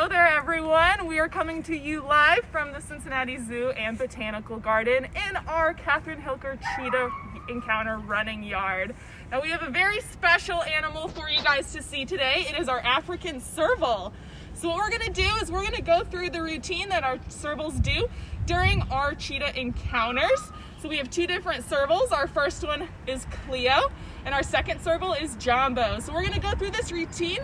there, everyone. We are coming to you live from the Cincinnati Zoo and Botanical Garden in our Catherine Hilker Cheetah Encounter running yard. Now we have a very special animal for you guys to see today. It is our African serval. So what we're going to do is we're going to go through the routine that our servals do during our cheetah encounters. So we have two different servals. Our first one is Cleo and our second serval is Jumbo. So we're going to go through this routine,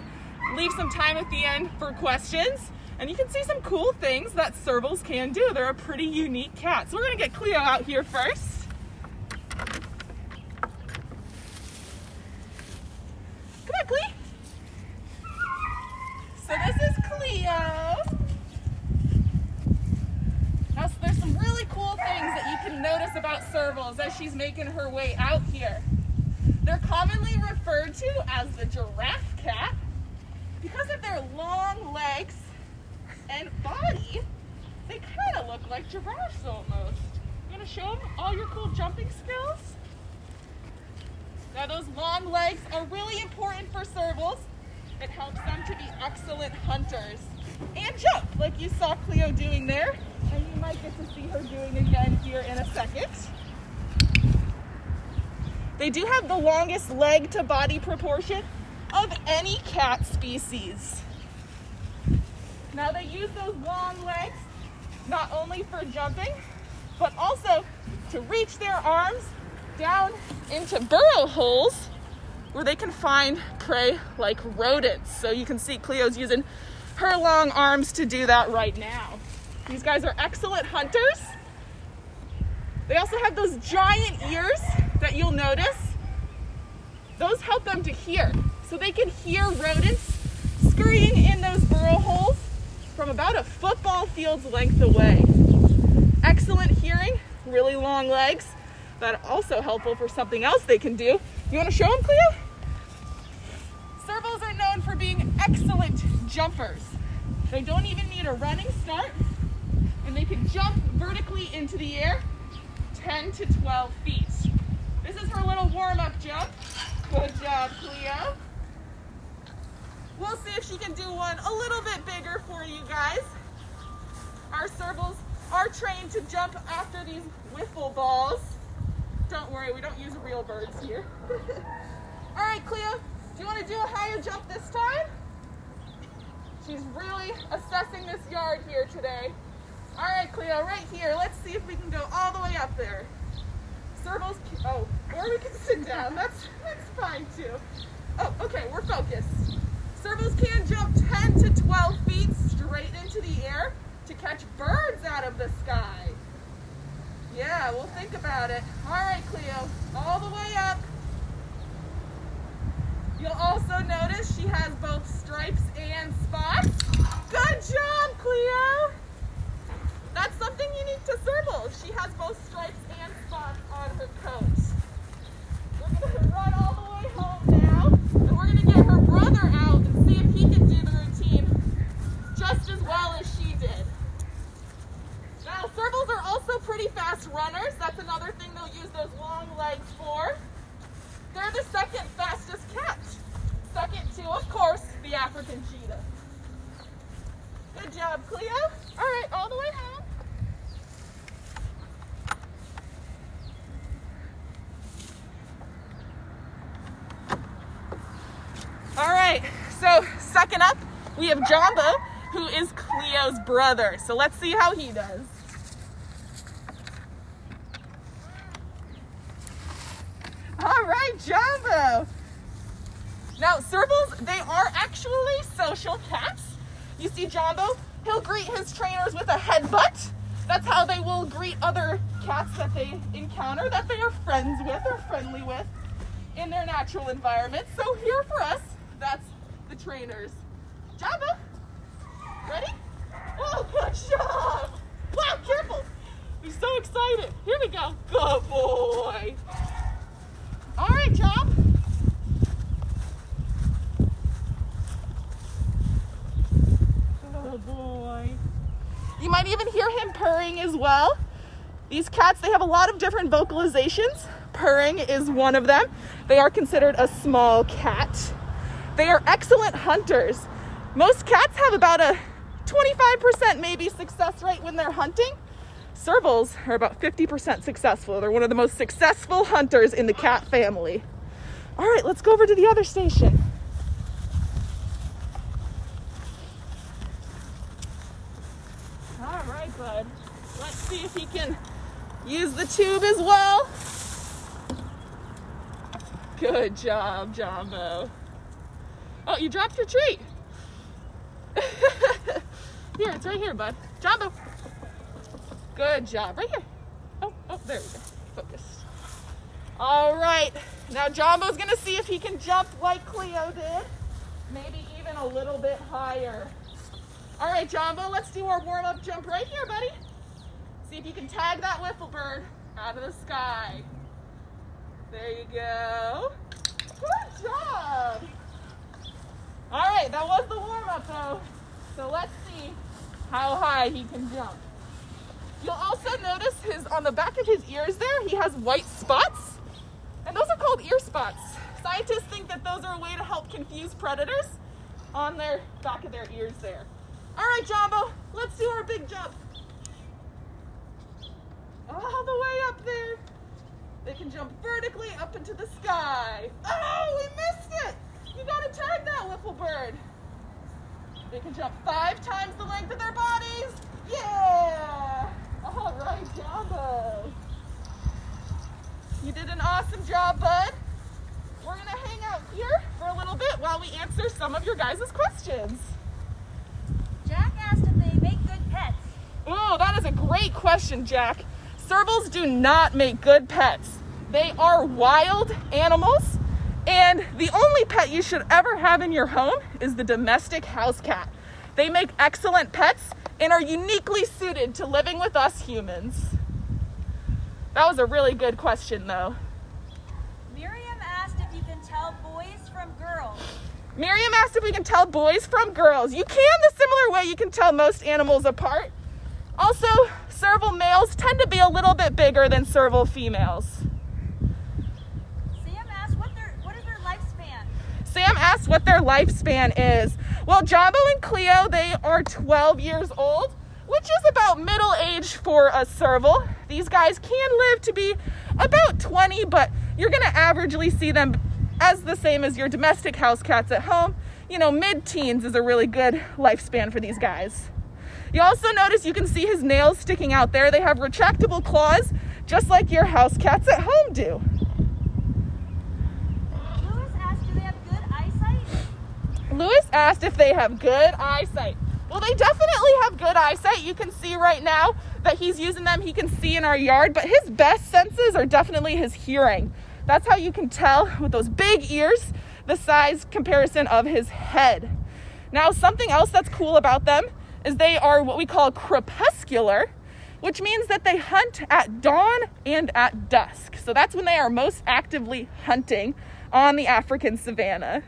leave some time at the end for questions, and you can see some cool things that servals can do. They're a pretty unique cat. So we're going to get Cleo out here first. Come on, Cleo. So this is Cleo. Now, so there's some really cool things that you can notice about servals as she's making her way out here. They're commonly referred to as the giraffe cat because of their long legs and body. They kind of look like giraffes almost. You want to show them all your cool jumping skills? Now those long legs are really important for servals. It helps them to be excellent hunters and jump, like you saw Cleo doing there, and you might get to see her doing again here in a second. They do have the longest leg to body proportion of any cat species. Now they use those long legs not only for jumping, but also to reach their arms down into burrow holes where they can find prey like rodents. So you can see Cleo's using her long arms to do that right now. These guys are excellent hunters. They also have those giant ears that you'll notice. Those help them to hear. So they can hear rodents scurrying in those burrow holes from about a football field's length away. Excellent hearing, really long legs. That are also helpful for something else they can do. You want to show them, Cleo? Servals are known for being excellent jumpers. They don't even need a running start, and they can jump vertically into the air 10 to 12 feet. This is her little warm-up jump. Good job, Cleo. We'll see if she can do one a little bit bigger for you guys. Our servals are trained to jump after these wiffle balls. Don't worry, we don't use real birds here. All right, Cleo, do you want to do a higher jump this time? She's really assessing this yard here today. All right, Cleo, right here. Let's see if we can go all the way up there. Servals, oh, or we can sit down. That's fine too. Oh, okay, we're focused. Servals can jump 10 to 12 feet straight into the air to catch birds out of the sky. Yeah, we'll think about it. All right, Cleo, all the way up. You'll also notice she has both stripes and spots. Good job, Cleo. That's something unique to servals. She has both stripes and spots on her coat. We're going to run all the way home now, and we're going to get her brother out and see if he can do the routine just as well as she did. Now, servals are also pretty fast runners. That's another thing they'll use those long legs for. They're the second fastest cat. Second to, of course, the African cheetah. Good job, Cleo. All right, all the way home. All right, so second up, we have Jumbo, who is Cleo's brother. So let's see how he does. All right, Jumbo. Now, servals, they are actually social cats. You see Jumbo, he'll greet his trainers with a headbutt. That's how they will greet other cats that they encounter, that they are friends with or friendly with in their natural environment. So here for us, that's the trainers. Jumbo, ready? Oh, good job. Wow, careful. He's so excited. Here we go. Good boy. All right, Job. Good boy. You might even hear him purring as well. These cats, they have a lot of different vocalizations. Purring is one of them. They are considered a small cat. They are excellent hunters. Most cats have about a 25% maybe success rate when they're hunting. Servals are about 50% successful. They're one of the most successful hunters in the cat family. All right, let's go over to the other station. All right, bud. Let's see if he can use the tube as well. Good job, Jumbo. Oh, you dropped your treat. Here, it's right here, bud. Jumbo. Good job. Right here. Oh, there we go. Focused. All right. Now Jumbo's going to see if he can jump like Cleo did. Maybe even a little bit higher. All right, Jumbo, let's do our warm-up jump right here, buddy. See if you can tag that wiffle bird out of the sky. There you go. Good job. All right, that was the warm-up, though. So let's see how high he can jump. You'll also notice on the back of his ears there, he has white spots. And those are called ear spots. Scientists think that those are a way to help confuse predators on their back of their ears there. All right, Jumbo, let's do our big jump. All the way up there. They can jump vertically up into the sky. Oh, we missed it. You gotta tag that wiffle bird. They can jump 5 times the length of their bodies. Yeah. All right, Jumbo. You did an awesome job, bud. We're gonna hang out here for a little bit while we answer some of your guys' questions. Jack asked if they make good pets. Oh, that is a great question, Jack. Servals do not make good pets. They are wild animals, and the only pet you should ever have in your home is the domestic house cat. They make excellent pets and are uniquely suited to living with us humans. That was a really good question, though. Miriam asked if you can tell boys from girls. Miriam asked if we can tell boys from girls. You can the similar way you can tell most animals apart. Also, serval males tend to be a little bit bigger than serval females. Sam asked what is their lifespan? Sam asked what their lifespan is. Well, Jumbo and Cleo, they are 12 years old, which is about middle age for a serval. These guys can live to be about 20, but you're going to averagely see them as the same as your domestic house cats at home. You know, mid-teens is a really good lifespan for these guys. You also notice you can see his nails sticking out there. They have retractable claws, just like your house cats at home do. Lewis asked, do they have good eyesight? Lewis asked if they have good eyesight. Well, they definitely have good eyesight. You can see right now that he's using them. He can see in our yard, but his best senses are definitely his hearing. That's how you can tell with those big ears, the size comparison of his head. Now, something else that's cool about them is they are what we call crepuscular, which means that they hunt at dawn and at dusk. So that's when they are most actively hunting on the African savanna.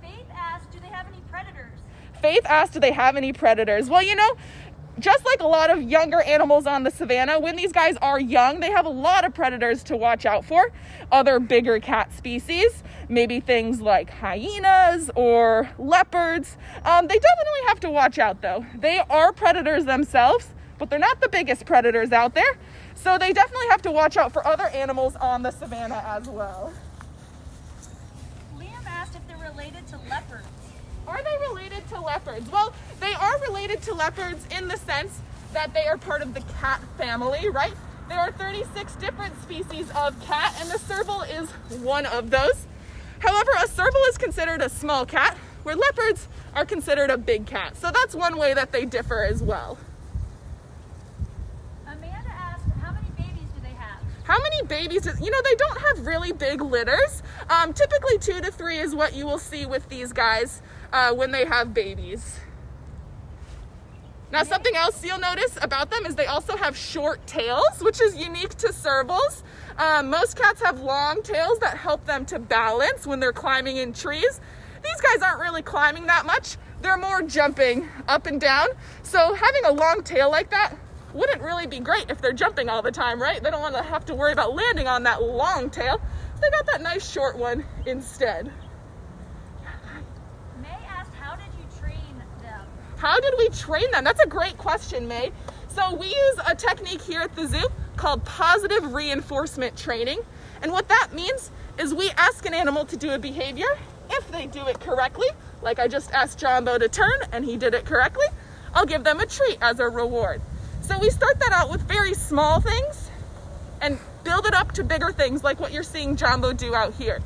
Faith asked, do they have any predators? Faith asked, do they have any predators? Well, you know, just like a lot of younger animals on the savanna, when these guys are young, they have a lot of predators to watch out for. Other bigger cat species, maybe things like hyenas or leopards. They definitely have to watch out, though. They are predators themselves, but they're not the biggest predators out there. So they definitely have to watch out for other animals on the savanna as well. Liam asked if they're related to leopards. Are they related to leopards? Well, they are related to leopards in the sense that they are part of the cat family, right? There are 36 different species of cat, and the serval is one of those. However, a serval is considered a small cat, where leopards are considered a big cat. So that's one way that they differ as well. Amanda asked, how many babies do they have? How many babies? You know, they don't have really big litters. Typically 2 to 3 is what you will see with these guys when they have babies. Now, something else you'll notice about them is they also have short tails, which is unique to servals. Most cats have long tails that help them to balance when they're climbing in trees. These guys aren't really climbing that much. They're more jumping up and down. So having a long tail like that wouldn't really be great if they're jumping all the time, right? They don't want to have to worry about landing on that long tail. So they got that nice short one instead. May asked, how did you train How did we train them? That's a great question, May. So we use a technique here at the zoo called positive reinforcement training. And what that means is we ask an animal to do a behavior. If they do it correctly, like I just asked Jumbo to turn and he did it correctly, I'll give them a treat as a reward. So we start that out with very small things and build it up to bigger things like what you're seeing Jumbo do out here.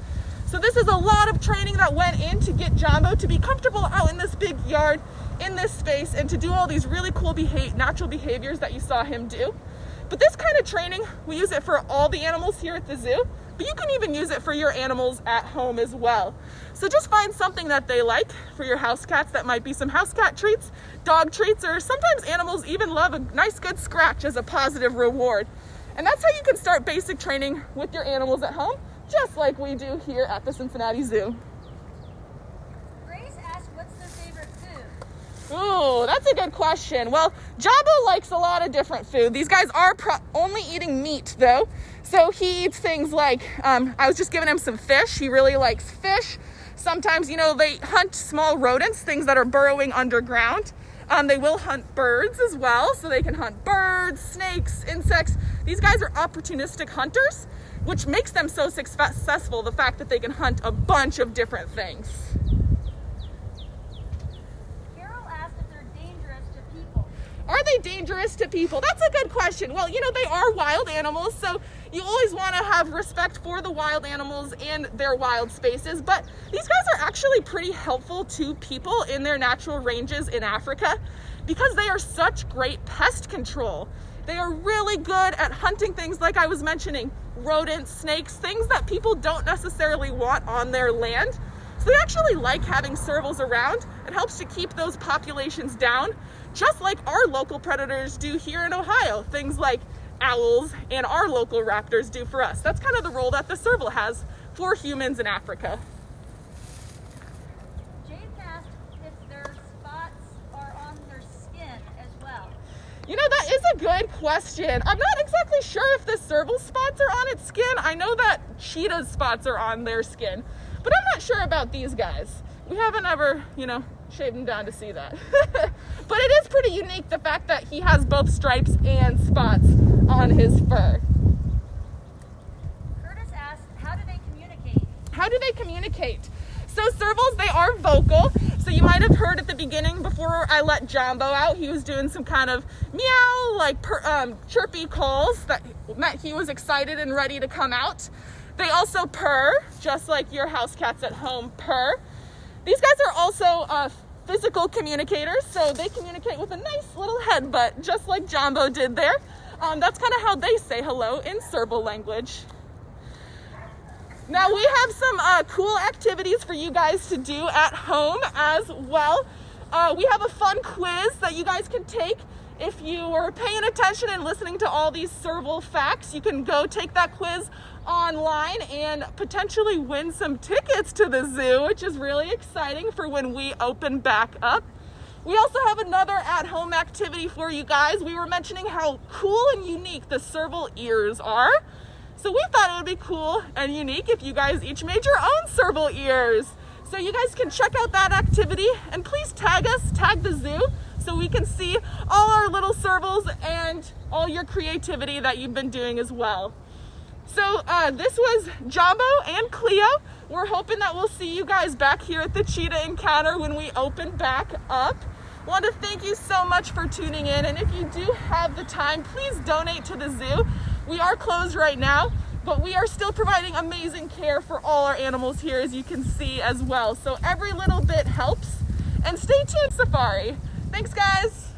So this is a lot of training that went in to get Jumbo to be comfortable out in this big yard, in this space, and to do all these really cool natural behaviors that you saw him do. But this kind of training, we use it for all the animals here at the zoo, but you can even use it for your animals at home as well. So just find something that they like for your house cats. That might be some house cat treats, dog treats, or sometimes animals even love a nice good scratch as a positive reward. And that's how you can start basic training with your animals at home, just like we do here at the Cincinnati Zoo. Grace asked, what's their favorite food? Ooh, that's a good question. Well, Jumbo likes a lot of different food. These guys are only eating meat though. So he eats things like, I was just giving him some fish. He really likes fish. Sometimes, you know, they hunt small rodents, things that are burrowing underground. They will hunt birds as well. So they can hunt birds, snakes, insects. These guys are opportunistic hunters, which makes them so successful, the fact that they can hunt a bunch of different things. Are they dangerous to people? That's a good question. Well, you know, they are wild animals, so you always want to have respect for the wild animals and their wild spaces, but these guys are actually pretty helpful to people in their natural ranges in Africa because they are such great pest control. They are really good at hunting things like I was mentioning, rodents, snakes, things that people don't necessarily want on their land. So they actually like having servals around. It helps to keep those populations down, just like our local predators do here in Ohio, things like owls and our local raptors do for us. That's kind of the role that the serval has for humans in Africa. Jade asked if their spots are on their skin as well. You know, that is a good question. I'm not exactly sure if the serval spots are on its skin. I know that cheetah's spots are on their skin, but I'm not sure about these guys. We haven't ever, you know, shaved him down to see that. But it is pretty unique, the fact that he has both stripes and spots on his fur. Curtis asked, how do they communicate? How do they communicate? So servals, they are vocal. So you might have heard at the beginning before I let Jumbo out, he was doing some kind of meow, like chirpy calls that meant he was excited and ready to come out. They also purr, just like your house cats at home purr. These guys are also physical communicators, so they communicate with a nice little headbutt, just like Jumbo did there. That's kind of how they say hello in serval language. Now we have some cool activities for you guys to do at home as well. We have a fun quiz that you guys can take. If you were paying attention and listening to all these serval facts, you can go take that quiz online and potentially win some tickets to the zoo, which is really exciting for when we open back up. We also have another at-home activity for you guys. We were mentioning how cool and unique the serval ears are. So we thought it would be cool and unique if you guys each made your own serval ears. So you guys can check out that activity and please tag us, tag the zoo, so we can see all our little servals and all your creativity that you've been doing as well. So this was Jumbo and Cleo. We're hoping that we'll see you guys back here at the Cheetah Encounter when we open back up. I want to thank you so much for tuning in, and if you do have the time, please donate to the zoo. We are closed right now, but we are still providing amazing care for all our animals here, as you can see as well. So every little bit helps. And stay tuned, Safari. Thanks, guys.